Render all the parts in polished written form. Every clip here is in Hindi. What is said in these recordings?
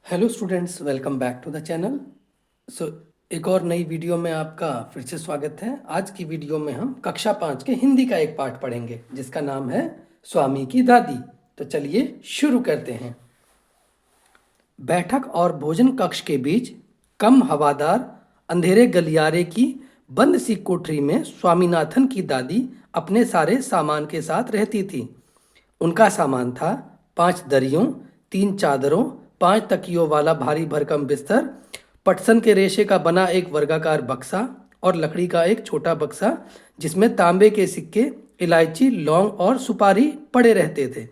Hello students, welcome back to the channel. So एक और नई वीडियो में आपका फिर से स्वागत है। आज की वीडियो में हम कक्षा 5 के हिंदी का एक पाठ पढ़ेंगे जिसका नाम है स्वामी की दादी। तो चलिए शुरू करते हैं। बैठक और भोजन कक्ष के बीच कम हवादार अंधेरे गलियारे की बंद सी कोठरी में स्वामीनाथन की दादी अपने सारे सामान के साथ रहती थी। उनका सामान था 5 दरियों, 3 चादरों, 5 तकियों वाला भारी भरकम बिस्तर, पटसन के रेशे का बना एक वर्गाकार बक्सा और लकड़ी का एक छोटा बक्सा जिसमें तांबे के सिक्के, इलायची, लौंग और सुपारी पड़े रहते थे।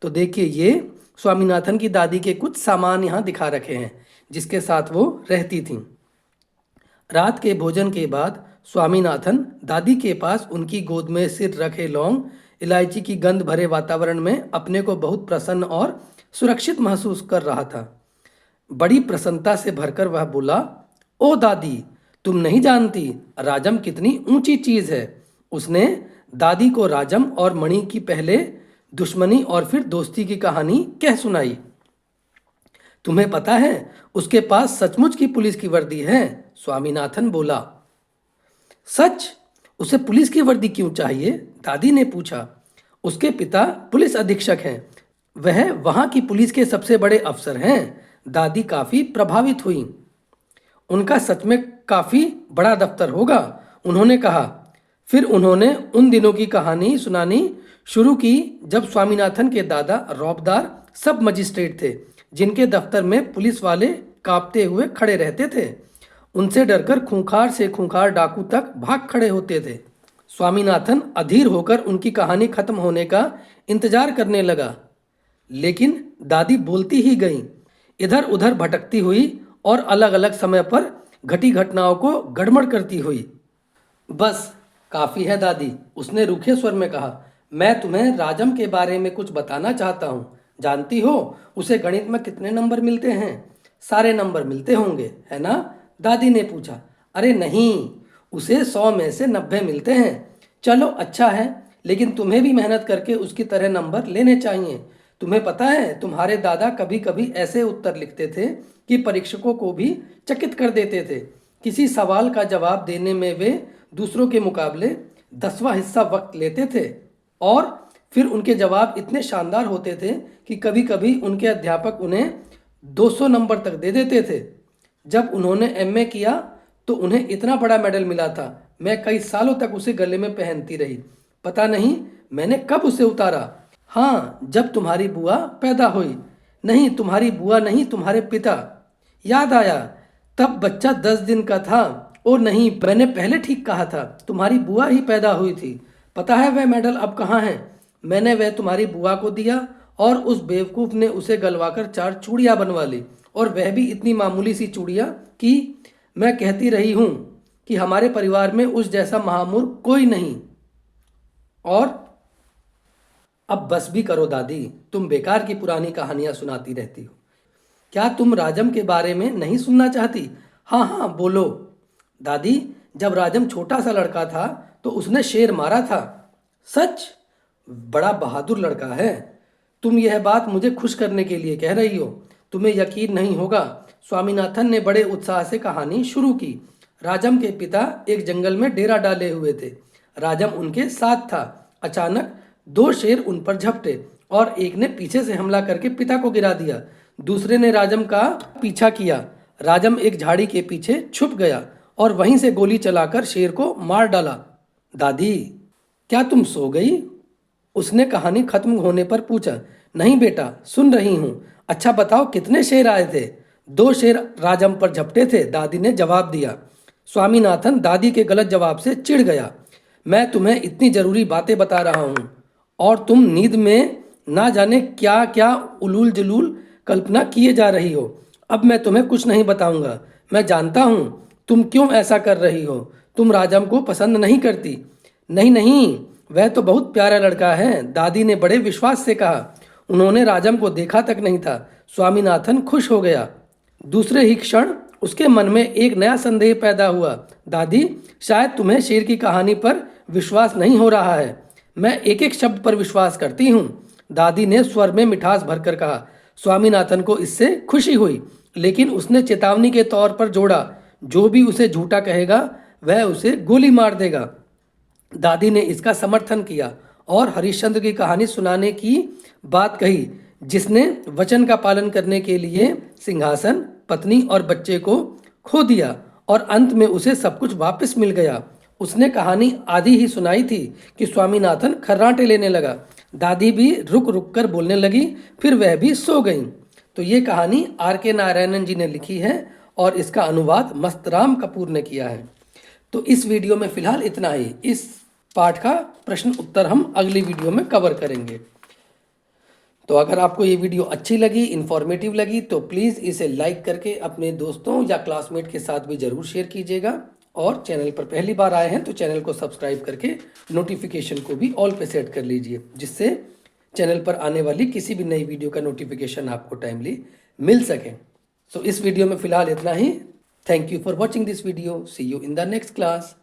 तो देखिए, ये स्वामीनाथन की दादी के कुछ सामान यहाँ दिखा रखे हैं जिसके साथ वो रहती थीं। रात के भोजन के बाद स्वामीनाथन दादी के पास उनकी गोद में सिर रखे लौंग, इलायची की गंध भरे वातावरण में अपने को बहुत प्रसन्न और सुरक्षित महसूस कर रहा था। बड़ी प्रसन्नता से भरकर वह बोला, ओ दादी, तुम नहीं जानती राजम कितनी ऊंची चीज है। उसने दादी को राजम और मणि की पहले दुश्मनी और फिर दोस्ती की कहानी कह सुनाई। तुम्हें पता है उसके पास सचमुच की पुलिस की वर्दी है? स्वामीनाथन बोला। सच? उसे पुलिस की वर्दी क्यों चाहिए? दादी ने पूछा। उसके पिता पुलिस अधीक्षक हैं, वह वहां की पुलिस के सबसे बड़े अफसर हैं। दादी काफी प्रभावित हुई। उनका सच में काफी बड़ा दफ्तर होगा, उन्होंने कहा। फिर उन्होंने उन दिनों की कहानी सुनानी शुरू की जब स्वामीनाथन के दादा रौबदार सब मजिस्ट्रेट थे, जिनके दफ्तर में पुलिस वाले कांपते हुए खड़े रहते थे। उनसे डरकर खूंखार से खूंखार डाकू तक भाग खड़े होते थे। स्वामीनाथन अधीर होकर उनकी कहानी खत्म होने का इंतजार करने लगा, लेकिन दादी बोलती ही गई, इधर उधर भटकती हुई और अलग अलग समय पर घटी घटनाओं को गड़बड़ करती हुई। बस काफी है दादी, उसने रूखे स्वर में कहा। मैं तुम्हें राजम के बारे में कुछ बताना चाहता हूँ। जानती हो उसे गणित में कितने नंबर मिलते हैं? सारे नंबर मिलते होंगे, है ना? दादी ने पूछा। अरे नहीं, उसे 100 में से 90 मिलते हैं। चलो अच्छा है, लेकिन तुम्हें भी मेहनत करके उसकी तरह नंबर लेने चाहिए। तुम्हें पता है तुम्हारे दादा कभी कभी ऐसे उत्तर लिखते थे कि परीक्षकों को भी चकित कर देते थे। किसी सवाल का जवाब देने में वे दूसरों के मुकाबले 10वां हिस्सा वक्त लेते थे और फिर उनके जवाब इतने शानदार होते थे कि कभी कभी उनके अध्यापक उन्हें 200 नंबर तक दे देते थे। जब उन्होंने एमए किया तो उन्हें इतना बड़ा मेडल मिला था। मैं कई सालों तक उसे गले में पहनती रही। पता नहीं मैंने कब उसे उतारा। हाँ, जब तुम्हारी बुआ पैदा हुई। नहीं, तुम्हारी बुआ नहीं, तुम्हारे पिता। याद आया, तब बच्चा 10 दिन का था। ओ नहीं, मैंने पहले ठीक कहा था, तुम्हारी बुआ ही पैदा हुई थी। पता है वह मेडल अब कहाँ है? मैंने वह तुम्हारी बुआ को दिया और उस बेवकूफ़ ने उसे गलवाकर 4 चूड़ियाँ बनवा ली, और वह भी इतनी मामूली सी चूड़ियाँ कि मैं कहती रही हूँ कि हमारे परिवार में उस जैसा महामूर्ख कोई नहीं। और अब बस भी करो दादी, तुम बेकार की पुरानी कहानियां सुनाती रहती हो। क्या तुम राजम के बारे में नहीं सुनना चाहती? हाँ हाँ, बोलो। दादी, जब राजम छोटा सा लड़का था तो उसने शेर मारा था। सच? बड़ा बहादुर लड़का है। तुम यह बात मुझे खुश करने के लिए कह रही हो। तुम्हें यकीन नहीं होगा। स्वामीनाथन ने बड़े उत्साह से कहानी शुरू की। राजम के पिता एक जंगल में डेरा डाले हुए थे। राजम उनके साथ था। अचानक 2 शेर उन पर झपटे और एक ने पीछे से हमला करके पिता को गिरा दिया। दूसरे ने राजम का पीछा किया। राजम एक झाड़ी के पीछे छुप गया और वहीं से गोली चलाकर शेर को मार डाला। दादी, क्या तुम सो गई? उसने कहानी खत्म होने पर पूछा। नहीं बेटा, सुन रही हूँ। अच्छा बताओ, कितने शेर आए थे? 2 शेर राजम पर झपटे थे, दादी ने जवाब दिया। स्वामीनाथन दादी के गलत जवाब से चिढ़ गया। मैं तुम्हें इतनी जरूरी बातें बता रहा हूँ और तुम नींद में ना जाने क्या क्या उलूल जलूल कल्पना किए जा रही हो। अब मैं तुम्हें कुछ नहीं बताऊंगा। मैं जानता हूँ तुम क्यों ऐसा कर रही हो। तुम राजम को पसंद नहीं करती। नहीं नहीं, वह तो बहुत प्यारा लड़का है, दादी ने बड़े विश्वास से कहा। उन्होंने राजम को देखा तक नहीं था। स्वामीनाथन खुश हो गया। दूसरे ही क्षण उसके मन में एक नया संदेह पैदा हुआ। दादी, शायद तुम्हें शेर की कहानी पर विश्वास नहीं हो रहा है। मैं एक एक शब्द पर विश्वास करती हूँ, दादी ने स्वर में मिठास भरकर कहा। स्वामीनाथन को इससे खुशी हुई। लेकिन उसने चेतावनी के तौर पर जोड़ा, जो भी उसे झूठा कहेगा वह उसे गोली मार देगा। दादी ने इसका समर्थन किया और हरिश्चंद्र की कहानी सुनाने की बात कही, जिसने वचन का पालन करने के लिए सिंहासन, पत्नी और बच्चे को खो दिया और अंत में उसे सब कुछ वापस मिल गया। उसने कहानी आधी ही सुनाई थी कि स्वामीनाथन खर्राटे लेने लगा। दादी भी रुक रुक कर बोलने लगी, फिर वह भी सो गई। तो ये कहानी R.K. नारायणन जी ने लिखी है और इसका अनुवाद मस्तराम कपूर ने किया है। तो इस वीडियो में फिलहाल इतना ही। इस पाठ का प्रश्न उत्तर हम अगली वीडियो में कवर करेंगे। तो अगर आपको ये वीडियो अच्छी लगी, इन्फॉर्मेटिव लगी, तो प्लीज़ इसे लाइक करके अपने दोस्तों या क्लासमेट के साथ भी ज़रूर शेयर कीजिएगा। और चैनल पर पहली बार आए हैं तो चैनल को सब्सक्राइब करके नोटिफिकेशन को भी ऑल पे सेट कर लीजिए, जिससे चैनल पर आने वाली किसी भी नई वीडियो का नोटिफिकेशन आपको टाइमली मिल सके। तो इस वीडियो में फ़िलहाल इतना ही। Thank you for watching this video. See you in the next class.